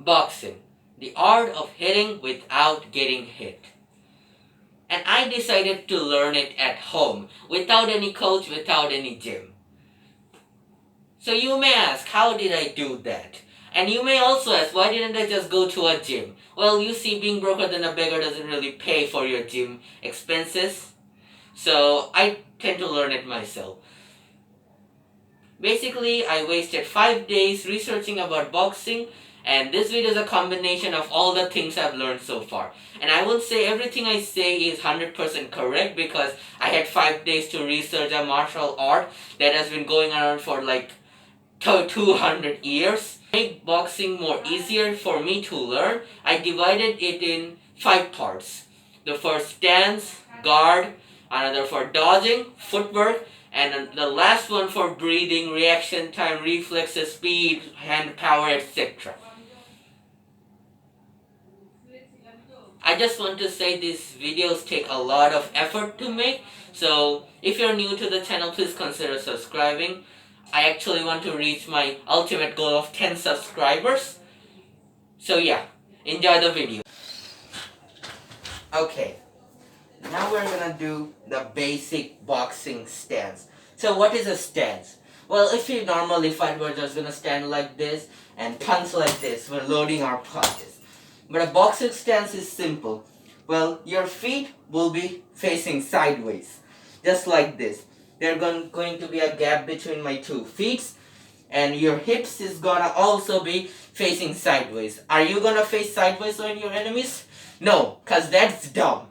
Boxing, the art of hitting without getting hit. And I decided to learn it at home, without any coach, without any gym. So you may ask, how did I do that? And you may also ask, why didn't I just go to a gym? Well, you see, being broker than a beggar doesn't really pay for your gym expenses. So I tend to learn it myself. Basically, I wasted 5 days researching about boxing, and this video is a combination of all the things I've learned so far. And I won't say everything I say is 100% correct, because I had 5 days to research a martial art that has been going around for like 200 years. To make boxing more easier for me to learn, I divided it in 5 parts. The first, stance, guard, another for dodging, footwork, and the last one for breathing, reaction time, reflexes, speed, hand power, etc. I just want to say these videos take a lot of effort to make, so if you're new to the channel, please consider subscribing. I actually want to reach my ultimate goal of 10 subscribers. So yeah, enjoy the video. Okay, now we're gonna do the basic boxing stance. So what is a stance? Well, if you normally fight, we're just gonna stand like this and punch like this. We're loading our punches. But a boxing stance is simple. Well, your feet will be facing sideways, just like this. There's going to be a gap between my 2 feet, and your hips is gonna also be facing sideways. Are you gonna face sideways on your enemies? No, cause that's dumb.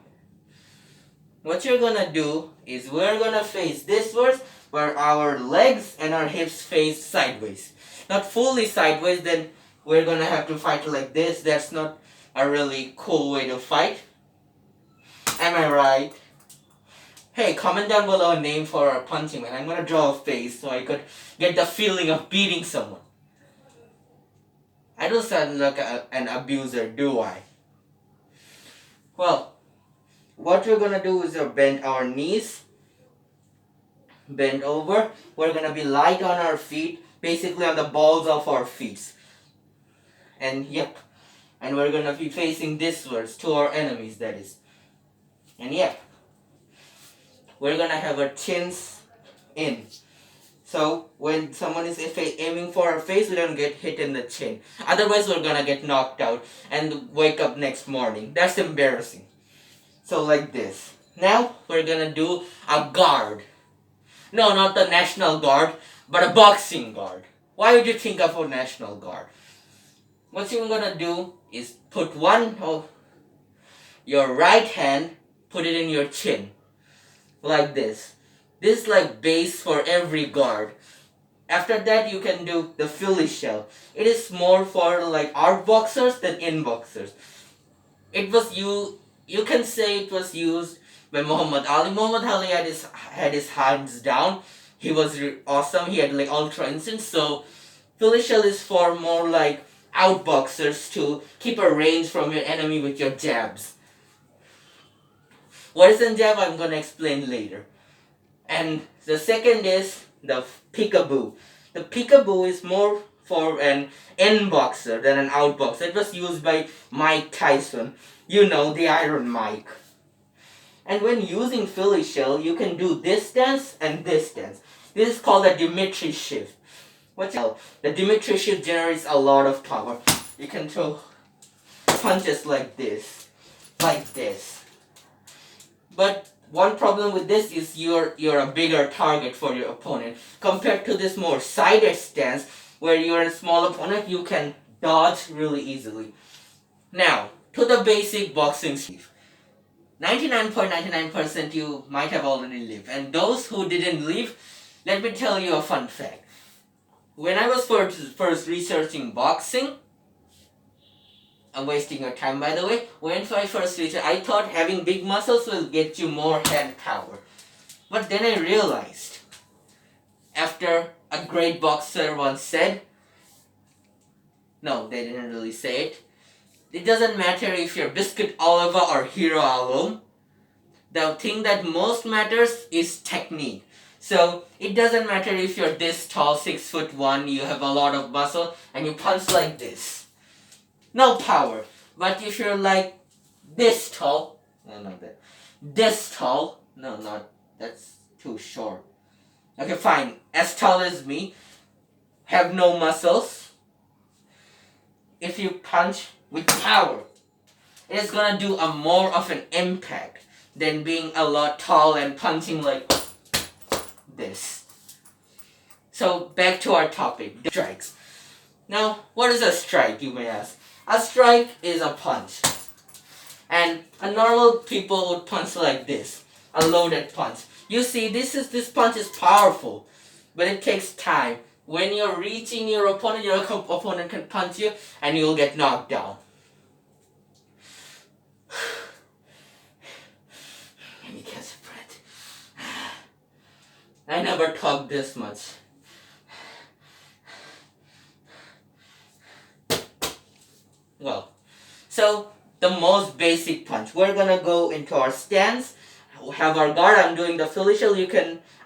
What you're gonna do is we're gonna face this first, where our legs and our hips face sideways. Not fully sideways, then we're gonna have to fight like this. That's not a really cool way to fight. Am I right? Hey, comment down below a name for a punching man. I'm gonna draw a face so I could get the feeling of beating someone. I don't sound like an abuser, do I? Well, what we're gonna do is bend our knees, bend over. We're gonna be light on our feet, basically on the balls of our feet. And yep, and we're gonna be facing this to our enemies, that is. And yep, we're gonna have our chins in. So when someone is aiming for our face, we don't get hit in the chin. Otherwise, we're gonna get knocked out and wake up next morning. That's embarrassing. So like this. Now we're gonna do a guard. No, not the National Guard, but a boxing guard. Why would you think of a National Guard? What you're gonna do is put one of your right hand, put it in your chin. Like this. This is like base for every guard. After that, you can do the Philly shell. It is more for like out boxers than in boxers. It was you can say it was used by Muhammad Ali. Muhammad Ali had his hands down. He was awesome. He had like ultra instinct. So Philly shell is for more like out boxers to keep a range from your enemy with your jabs. What is a jab? I'm gonna explain later. And the second is the peekaboo. The peekaboo is more for an in boxer than an out boxer. It was used by Mike Tyson. You know, the Iron Mike. And when using Philly shell, you can do this stance and this stance. This is called a Dimitri shift. The Dimitri shift generates a lot of power. You can throw punches like this, But one problem with this is you're a bigger target for your opponent. Compared to this more sided stance, where you're a small opponent, you can dodge really easily. Now, to the basic boxing skill. 99.99% you might have already lived. And those who didn't live, let me tell you a fun fact. When I was first researching boxing, I'm wasting your time by the way. When I first researched, I thought having big muscles will get you more hand power. But then I realized, after a great boxer once said, no, they didn't really say it. It doesn't matter if you're Biscuit Oliver or Hero Alum. The thing that most matters is technique. So it doesn't matter if you're this tall, 6'1", you have a lot of muscle, and you punch like this. no power. But if you're like this tall, no, not that, this tall, no, not, that's too short. Okay, fine, as tall as me, have no muscles. If you punch with power, it's gonna do a more of an impact than being a lot tall and punching like this. So back to our topic, strikes. Now, what is a strike, you may ask? A strike is a punch. And a normal people would punch like this, a loaded punch. You see, this punch is powerful, but it takes time. When you're reaching your opponent can punch you and you'll get knocked down. Let me catch a breath. I never talked this much. Well, so the most basic punch. We're gonna go into our stance. We have our guard. I'm doing the Philly shell.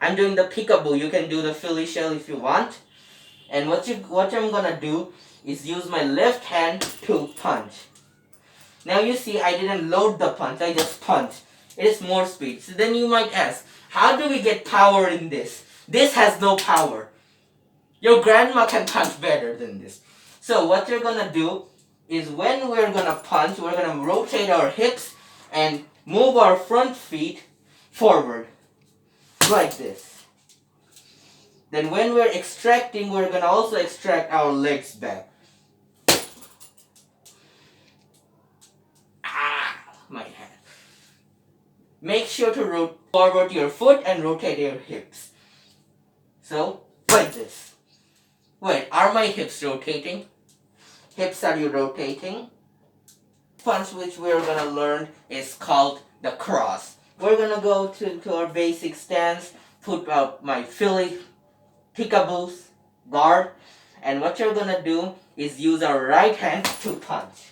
I'm doing the peekaboo. You can do the Philly shell if you want. And what I'm gonna do is use my left hand to punch. Now you see, I didn't load the punch. I just punched. It is more speed. So then you might ask, how do we get power in this? This has no power. Your grandma can punch better than this. So what you're gonna do is when we're gonna punch, we're gonna rotate our hips and move our front feet forward like this. Then when we're extracting, we're gonna also extract our legs back. My hand. Make sure to forward your foot and rotate your hips. So, like this. Wait, are my hips rotating? Hips, are you rotating? Punch which we're gonna learn is called the cross. We're gonna go to our basic stance, put out my Philly peekaboos, guard, and what you're gonna do is use our right hand to punch.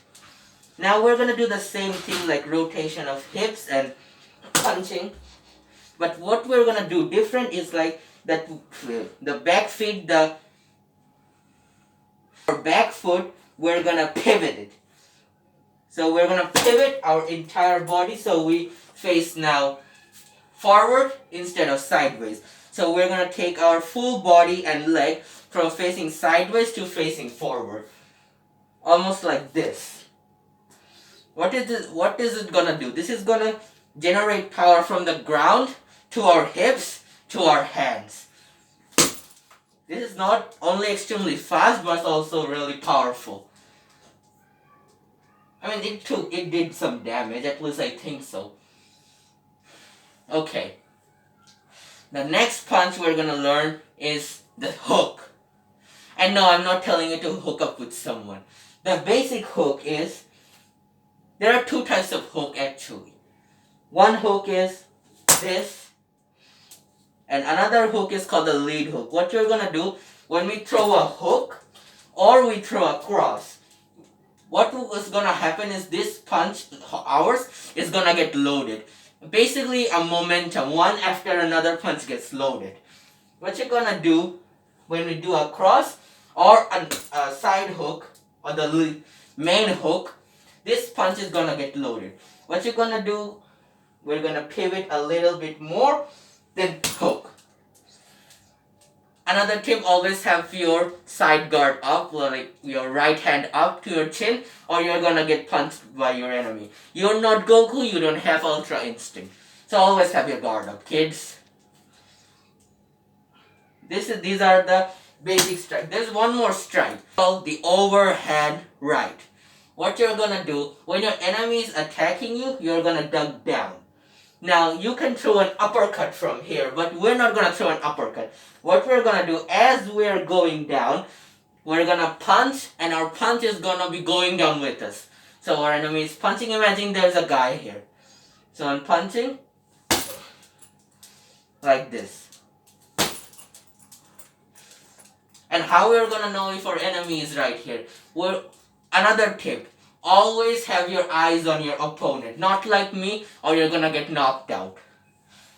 Now we're gonna do the same thing like rotation of hips and punching, but what we're gonna do different is like that the back feet, our back foot, we're gonna pivot it. So we're gonna pivot our entire body so we face now forward instead of sideways. So we're gonna take our full body and leg from facing sideways to facing forward. Almost like this. What is it gonna do? This is gonna generate power from the ground to our hips to our hands. This is not only extremely fast but also really powerful. I mean, it did some damage, at least I think so. Okay. The next punch we're gonna learn is the hook. And no, I'm not telling you to hook up with someone. The basic hook is, there are two types of hook actually. One hook is this, and another hook is called the lead hook. What you're gonna do, when we throw a hook or we throw a cross, what is gonna happen is this punch, ours, is gonna get loaded. Basically a momentum, one after another punch gets loaded. What you're gonna do when we do a cross or a side hook or the main hook, this punch is gonna get loaded. What you're gonna do, we're gonna pivot a little bit more, then hook. Another tip, always have your side guard up, like your right hand up to your chin, or you're gonna get punched by your enemy. You're not Goku, you don't have Ultra Instinct. So always have your guard up, kids. These are the basic strike. There's one more strike called the overhand right. What you're gonna do, when your enemy is attacking you, you're gonna duck down. Now, you can throw an uppercut from here, but we're not going to throw an uppercut. What we're going to do, as we're going down, we're going to punch, and our punch is going to be going down with us. So our enemy is punching. Imagine there's a guy here. So I'm punching like this. And how we're going to know if our enemy is right here? Another tip. Always have your eyes on your opponent. Not like me, or you're gonna get knocked out.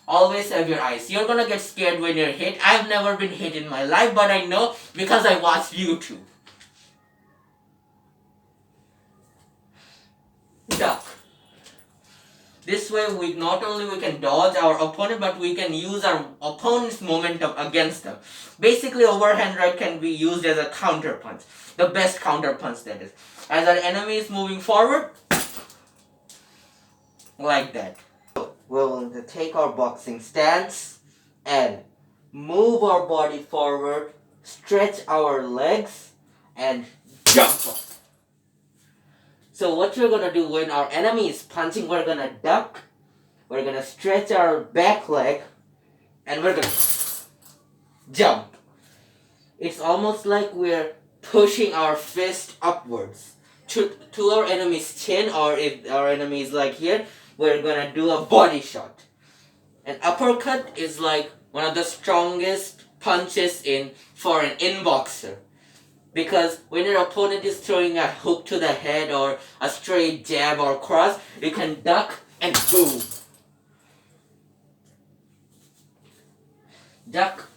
Always have your eyes. You're gonna get scared when you're hit. I've never been hit in my life, but I know because I watch YouTube. duck. This way, we not only we can dodge our opponent, but we can use our opponent's momentum against them. Basically, overhand right can be used as a counter punch. The best counter punch, that is. As our enemy is moving forward, like that. We'll take our boxing stance and move our body forward, stretch our legs, and jump up. So what we're gonna do when our enemy is punching, we're gonna duck, we're gonna stretch our back leg, and we're gonna jump. It's almost like we're pushing our fist upwards to our enemy's chin, or if our enemy is like here, we're gonna do a body shot. An uppercut is like one of the strongest punches for an in-boxer. Because when your opponent is throwing a hook to the head or a straight jab or cross, you can duck and boom. Duck